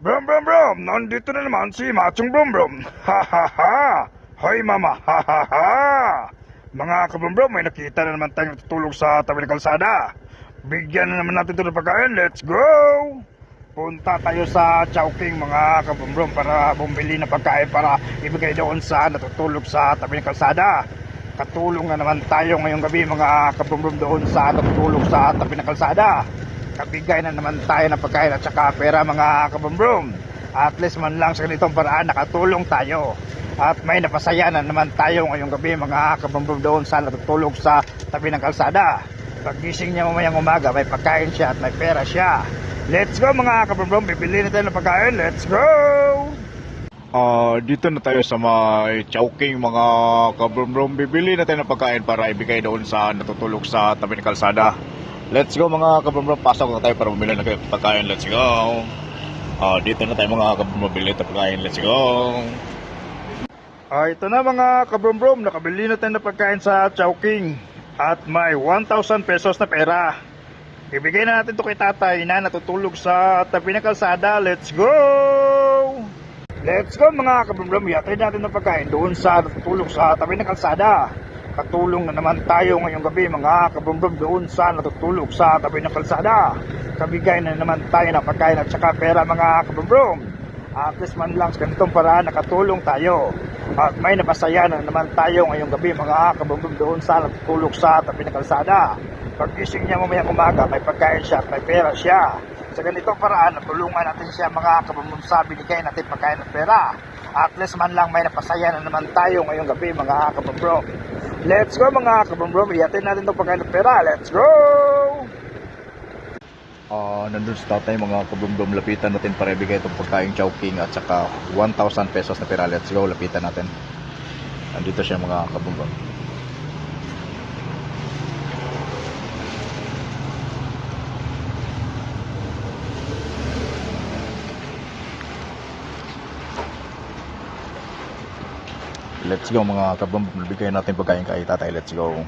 Brum brum brum! Nandito na naman si Machong Brum Brum! Ha ha ha! Hoy mama! Ha ha ha! Mga kabrum brum, may nakita na naman tayong natutulog sa tabi ng kalsada. Bigyan na naman natin ito ng pagkain. Let's go! Punta tayo sa Chowking mga kabrum brum para bumili ng pagkain para ibigay doon sa natutulog sa tabi ng kalsada. Katulong na naman tayo ngayong gabi mga kabrum brum doon sa natutulog sa tabi ng kalsada. Kabigay na naman tayo ng pagkain at saka pera mga kabrumbrum. At least man lang sa ganitong paraan nakatulong tayo. At may napasaya na naman tayo ngayong gabi mga kabrumbrum doon sa natutulog sa tabi ng kalsada. Pagising niya mamayang umaga may pagkain siya at may pera siya. Let's go mga kabrumbrum, bibili na tayo ng pagkain. Let's go! Dito na tayo sa may Chowking mga kabrumbrum. Bibili na tayo ng pagkain para ibigay doon sa natutulog sa tabi ng kalsada. Let's go mga kabrumbrum, pasok na tayo para bumili ng pagkain. Let's go. Dito na tayo mga kabrumbrum, bili ng pagkain. Let's go. Ito na mga kabrumbrum, nakabili na tayo ng pagkain sa Chowking. At may 1,000 pesos na pera. Ibigay na natin ito kay tatay na natutulog sa tabi ng kalsada. Let's go. Let's go mga kabrumbrum, yatay natin ng pagkain doon sa natutulog sa tabi ng kalsada. Katulong na naman tayo ngayong gabi mga kabrumbrum doon sa natutulog sa tabi ng kalsada. Kabigay na naman tayo ng pagkain at saka pera mga kabrumbrum. At least man lang sa ganitong paraan nakatulong tayo. At may napasaya na naman tayo ngayong gabi mga kabrumbrum doon sa natutulog sa tabi ng kalsada. Paggising niya mamayang umaga may pagkain siya at may pera siya. Sa ganitong paraan natulungan natin siya mga kabrumbrum sa binigay natin pagkain at pera. At least man lang may napasaya na naman tayo ngayong gabi mga kabrumbrum. Let's go mga kabrumbrum, iyatin natin itong pagkain ng pera. Let's go! Nandun sa tatay mga kabrumbrum, lapitan natin para ibigay itong pagkain Chowking at saka 1,000 pesos na pera. Let's go, lapitan natin. Nandito siya mga kabrumbrum. Let's go mga kabrumbrum, bigay natin pagkain kay tatay. Let's go.